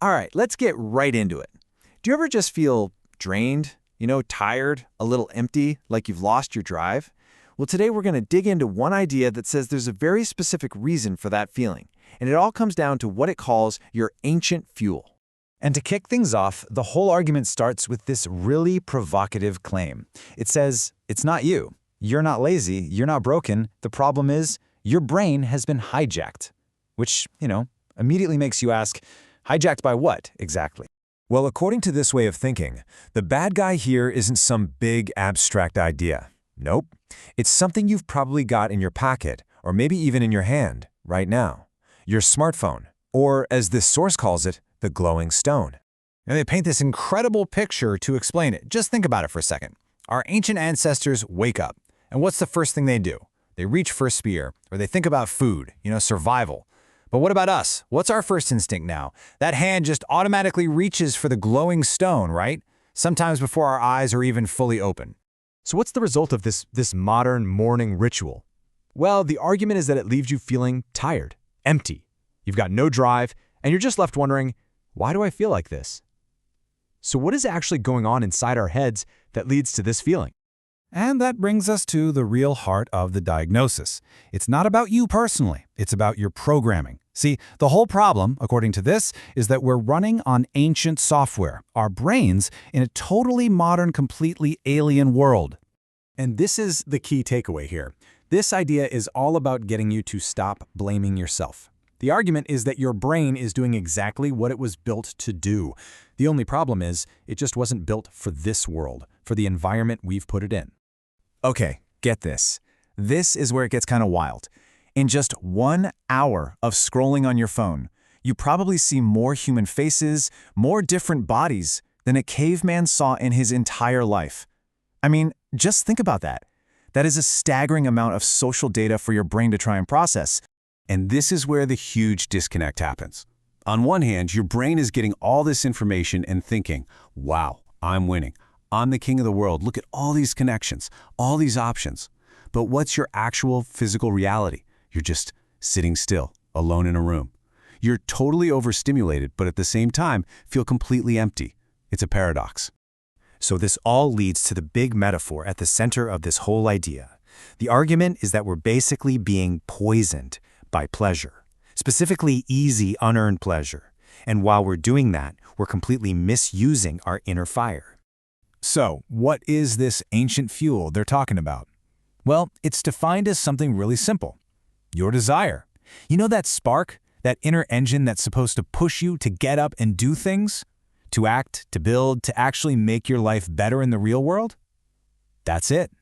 All right, let's get right into it. Do you ever just feel drained, tired, a little empty, like you've lost your drive? Well, today we're going to dig into one idea that says there's a very specific reason for that feeling, and it all comes down to what it calls your ancient fuel. And to kick things off, the whole argument starts with this really provocative claim. It says, it's not you. You're not lazy. You're not broken. The problem is, your brain has been hijacked. Which, immediately makes you ask, hijacked by what, exactly? Well, according to this way of thinking, the bad guy here isn't some big abstract idea. Nope. It's something you've probably got in your pocket, or maybe even in your hand, right now. Your smartphone, or as this source calls it, the glowing stone. And they paint this incredible picture to explain it. Just think about it for a second. Our ancient ancestors wake up, and what's the first thing they do? They reach for a spear, or they think about food, survival. But what about us? What's our first instinct now? That hand just automatically reaches for the glowing stone, right? Sometimes before our eyes are even fully open. So what's the result of this modern morning ritual? Well, the argument is that it leaves you feeling tired, empty. You've got no drive, and you're just left wondering, why do I feel like this? So what is actually going on inside our heads that leads to this feeling? And that brings us to the real heart of the diagnosis. It's not about you personally, it's about your programming. See, the whole problem, according to this, is that we're running on ancient software, our brains, in a totally modern, completely alien world. And this is the key takeaway here. This idea is all about getting you to stop blaming yourself. The argument is that your brain is doing exactly what it was built to do. The only problem is, it just wasn't built for this world, for the environment we've put it in. Okay, get this. This is where it gets kind of wild. In just 1 hour of scrolling on your phone, you probably see more human faces, more different bodies than a caveman saw in his entire life. I mean, just think about that. That is a staggering amount of social data for your brain to try and process. And this is where the huge disconnect happens. On one hand, your brain is getting all this information and thinking, wow, I'm winning. I'm the king of the world. Look at all these connections, all these options. But what's your actual physical reality? You're just sitting still, alone in a room. You're totally overstimulated, but at the same time, feel completely empty. It's a paradox. So this all leads to the big metaphor at the center of this whole idea. The argument is that we're basically being poisoned by pleasure, specifically easy, unearned pleasure. And while we're doing that, we're completely misusing our inner fire. So, what is this ancient fuel they're talking about? Well, it's defined as something really simple. Your desire. You know that spark, that inner engine that's supposed to push you to get up and do things? To act, to build, to actually make your life better in the real world? That's it.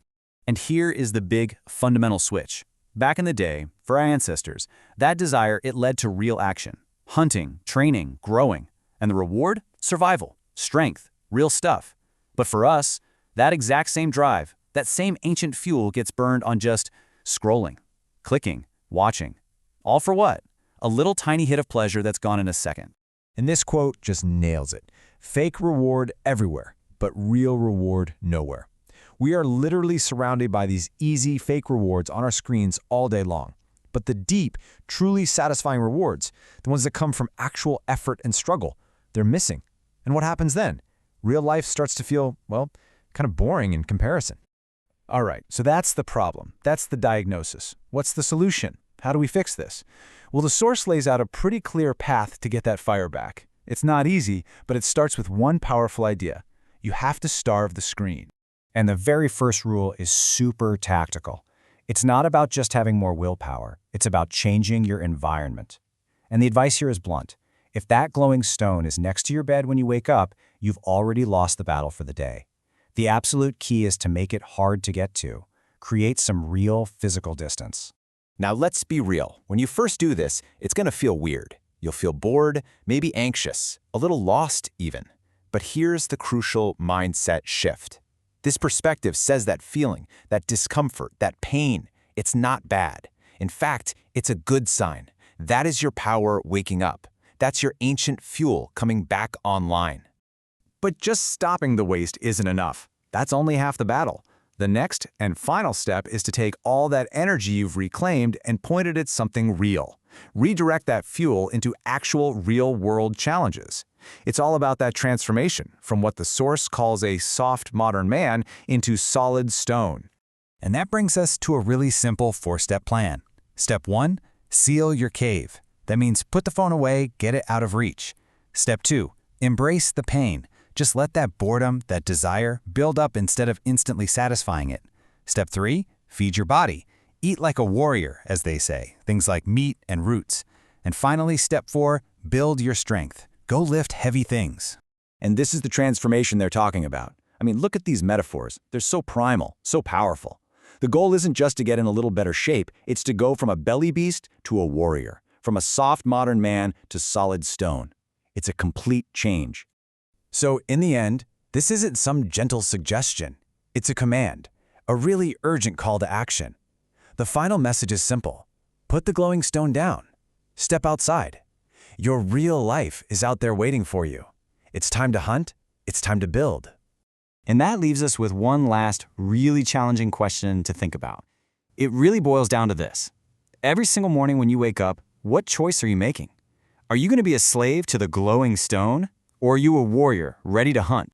And here is the big fundamental switch. Back in the day, for our ancestors, that desire, it led to real action. Hunting, training, growing. And the reward? Survival, strength, real stuff. But for us, that exact same drive, that same ancient fuel gets burned on just scrolling, clicking, watching. All for what? A little tiny hit of pleasure that's gone in a second. And this quote just nails it. Fake reward everywhere, but real reward nowhere. We are literally surrounded by these easy fake rewards on our screens all day long. But the deep, truly satisfying rewards, the ones that come from actual effort and struggle, they're missing. And what happens then? Real life starts to feel, well, kind of boring in comparison. All right, so that's the problem. That's the diagnosis. What's the solution? How do we fix this? Well, the source lays out a pretty clear path to get that fire back. It's not easy, but it starts with one powerful idea. You have to starve the screen. And the very first rule is super tactical. It's not about just having more willpower. It's about changing your environment. And the advice here is blunt. If that glowing stone is next to your bed when you wake up, you've already lost the battle for the day. The absolute key is to make it hard to get to. Create some real physical distance. Now let's be real. When you first do this, it's going to feel weird. You'll feel bored, maybe anxious, a little lost even. But here's the crucial mindset shift. This perspective says that feeling, that discomfort, that pain, it's not bad. In fact, it's a good sign. That is your power waking up. That's your ancient fuel coming back online. But just stopping the waste isn't enough. That's only half the battle. The next and final step is to take all that energy you've reclaimed and point it at something real. Redirect that fuel into actual real-world challenges. It's all about that transformation from what the source calls a soft modern man into solid stone. And that brings us to a really simple 4-step plan. Step 1, seal your cave. That means put the phone away, get it out of reach. Step 2, embrace the pain. Just let that boredom, that desire, build up instead of instantly satisfying it. Step 3, feed your body. Eat like a warrior, as they say, things like meat and roots. And finally, step 4, build your strength. Go lift heavy things. And this is the transformation they're talking about. I mean, look at these metaphors. They're so primal, so powerful. The goal isn't just to get in a little better shape, it's to go from a belly beast to a warrior, from a soft modern man to solid stone. It's a complete change. So in the end, this isn't some gentle suggestion. It's a command, a really urgent call to action. The final message is simple. Put the glowing stone down. Step outside. Your real life is out there waiting for you. It's time to hunt. It's time to build. And that leaves us with one last really challenging question to think about. It really boils down to this. Every single morning when you wake up, what choice are you making? Are you going to be a slave to the glowing stone? Or are you a warrior ready to hunt?